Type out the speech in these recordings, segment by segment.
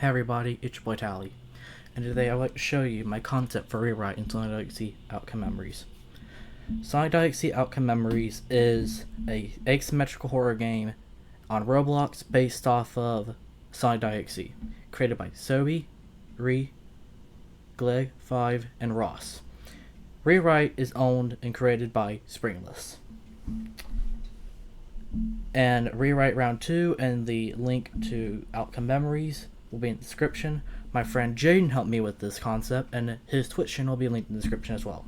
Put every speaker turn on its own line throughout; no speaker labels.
Hey everybody, it's your boy Tally, and today I'd like to show you my concept for rewrite in Sonic Galaxy Outcome Memories. Sonic Galaxy Outcome Memories is a asymmetrical horror game on Roblox based off of Sonic Galaxy, created by Sobi, Gleg, 5, and Ross. Rewrite is owned and created by Springless. And Rewrite Round 2 and the link to Outcome Memories will be in the description. My friend Jaden helped me with this concept, and his Twitch channel will be linked in the description as well.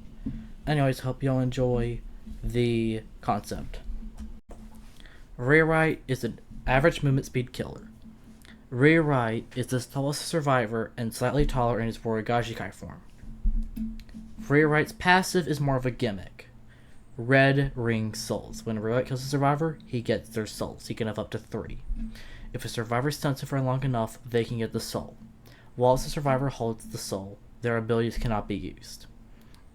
Anyways, hope y'all enjoy the concept. Rewrite is an average movement speed killer. Rewrite is the tallest survivor and slightly taller in his Voragajikai form. Rewrite's passive is more of a gimmick. Red ring souls. When Rewrite kills a survivor, he gets their souls. He can have up to 3. If a survivor stunts it for long enough, they can get the soul. Whilst the survivor holds the soul, their abilities cannot be used.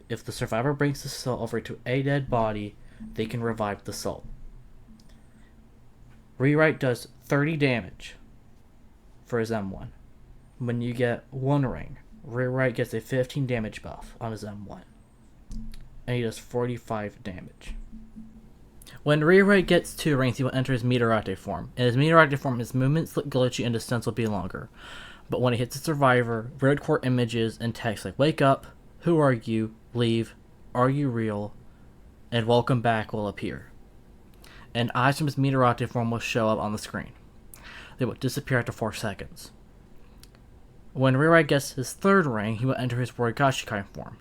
If the survivor brings the soul over to a dead body, they can revive the soul. Rewrite does 30 damage for his M1. When you get 1 ring, Rewrite gets a 15 damage buff on his M1. And he does 45 damage. When Rewrite gets 2 rings, he will enter his Meteorite form. In his Meteorite form, his movements look glitchy and his stunts will be longer. But when he hits a survivor, red core images and text like "Wake up," "Who are you?" "Leave," "Are you real?" and "Welcome back" will appear. And eyes from his Meteorite form will show up on the screen. They will disappear after 4 seconds. When Rewrite gets his 3rd ring, he will enter his Voragajikai form.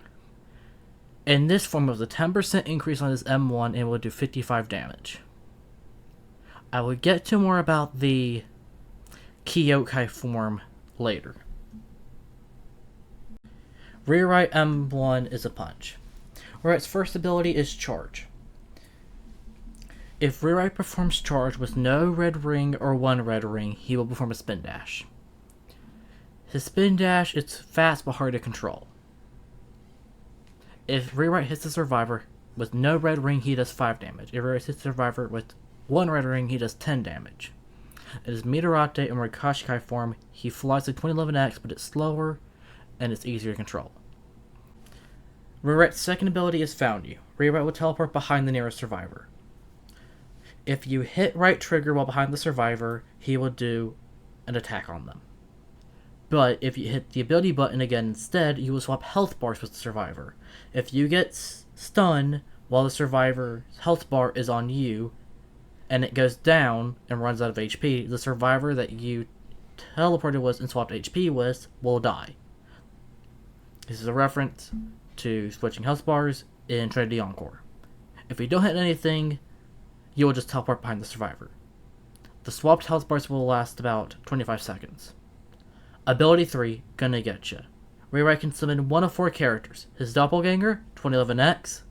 In this form, it was a 10% increase on his M1 and will do 55 damage. I will get to more about the Kyokai form later. Rewrite M1 is a punch. Rewrite's first ability is Charge. If Rewrite performs Charge with no red ring or 1 red ring, he will perform a Spin Dash. His Spin Dash is fast but hard to control. If Rewrite hits the survivor with no red ring, he does 5 damage. If Rewrite hits the survivor with 1 red ring, he does 10 damage. In his Meteorite and Voragajikai form, he flies like 2011X, but it's slower and it's easier to control. Rewrite's second ability is Found You. Rewrite will teleport behind the nearest survivor. If you hit right trigger while behind the survivor, he will do an attack on them. But if you hit the ability button again instead, you will swap health bars with the survivor. If you get stunned while the survivor's health bar is on you, and it goes down and runs out of HP, the survivor that you teleported with and swapped HP with will die. This is a reference to switching health bars in Trinity Encore. If you don't hit anything, you will just teleport behind the survivor. The swapped health bars will last about 25 seconds. Ability 3, Gonna Getcha. Rewrite can summon 1 of 4 characters: his doppelganger, 2011X,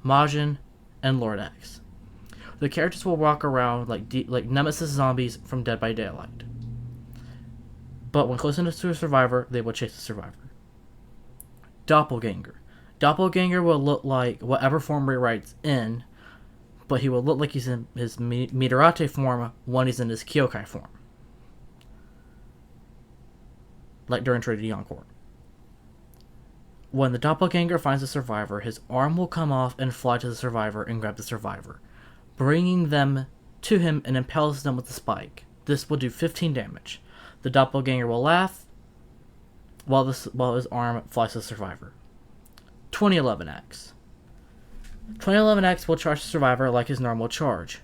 Majin, and Lord X. The characters will walk around like Nemesis zombies from Dead by Daylight. But when close enough to a survivor, they will chase the survivor. Doppelganger. Doppelganger will look like whatever form Rewrite's in, but he will look like he's in his Meteorite form when he's in his Kyokai form. Like during Trinity Encore. When the doppelganger finds a survivor, his arm will come off and fly to the survivor and grab the survivor, bringing them to him and impales them with a spike. This will do 15 damage. The doppelganger will laugh while his arm flies to the survivor. 2011X. 2011X will charge the survivor like his normal charge.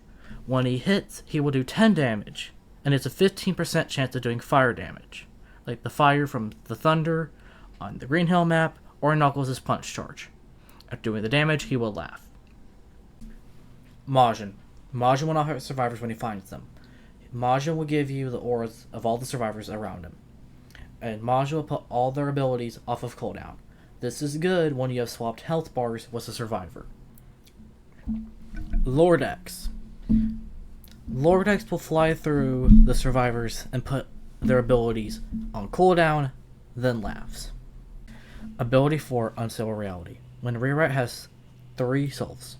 When he hits, he will do 10 damage, and it's a 15% chance of doing fire damage, like the fire from the thunder on the Green Hill map, or Knuckles' punch charge. After doing the damage, he will laugh. Majin. Majin will not hurt survivors when he finds them. Majin will give you the auras of all the survivors around him. And Majin will put all their abilities off of cooldown. This is good when you have swapped health bars with a survivor. Lord X. Lord X will fly through the survivors and put their abilities on cooldown, then laughs. Ability 4, Unstable Reality. When Rewrite has 3 souls,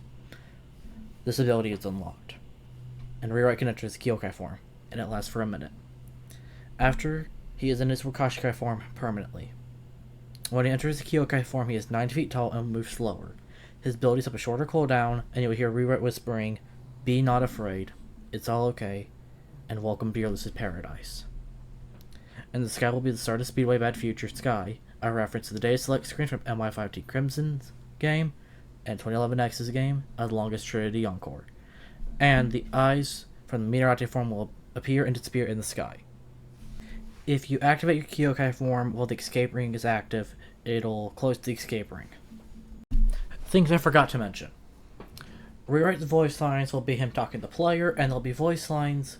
this ability is unlocked, and Rewrite can enter his Kyokai form, and it lasts for a minute. After he is in his Wakashikai form permanently. When he enters the Kyokai form, he is 90 feet tall and moves slower. His abilities have a shorter cooldown, and you'll hear Rewrite whispering, "Be not afraid, it's all okay, and welcome to your Fearless's paradise." And the sky will be the start of Speedway Bad Future Sky, a reference to the data select screen from MY5T Crimson's game and 2011X's game, The Longest Trinity Encore. And the eyes from the Meteorite form will appear and disappear in the sky. If you activate your Kyokai form while the escape ring is active, it'll close the escape ring. Things I forgot to mention. Rewrite's voice lines will be him talking to the player, and there'll be voice lines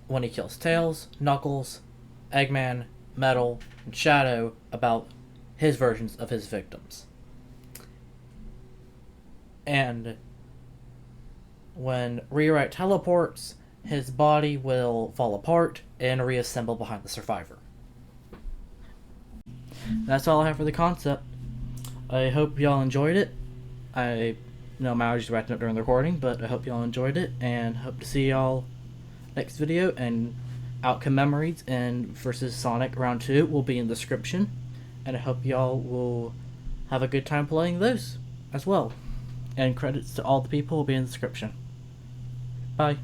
when he kills Tails, Knuckles, Eggman, Metal, and Shadow about his versions of his victims. And when Rewrite teleports, his body will fall apart and reassemble behind the survivor. That's all I have for the concept. I hope y'all enjoyed it. I know my allergies were acting up during the recording, but I hope y'all enjoyed it, and hope to see y'all next video. And Outcome Memories and versus Sonic Round 2 will be in the description, and I hope y'all will have a good time playing those as well. And credits to all the people will be in the description. Bye.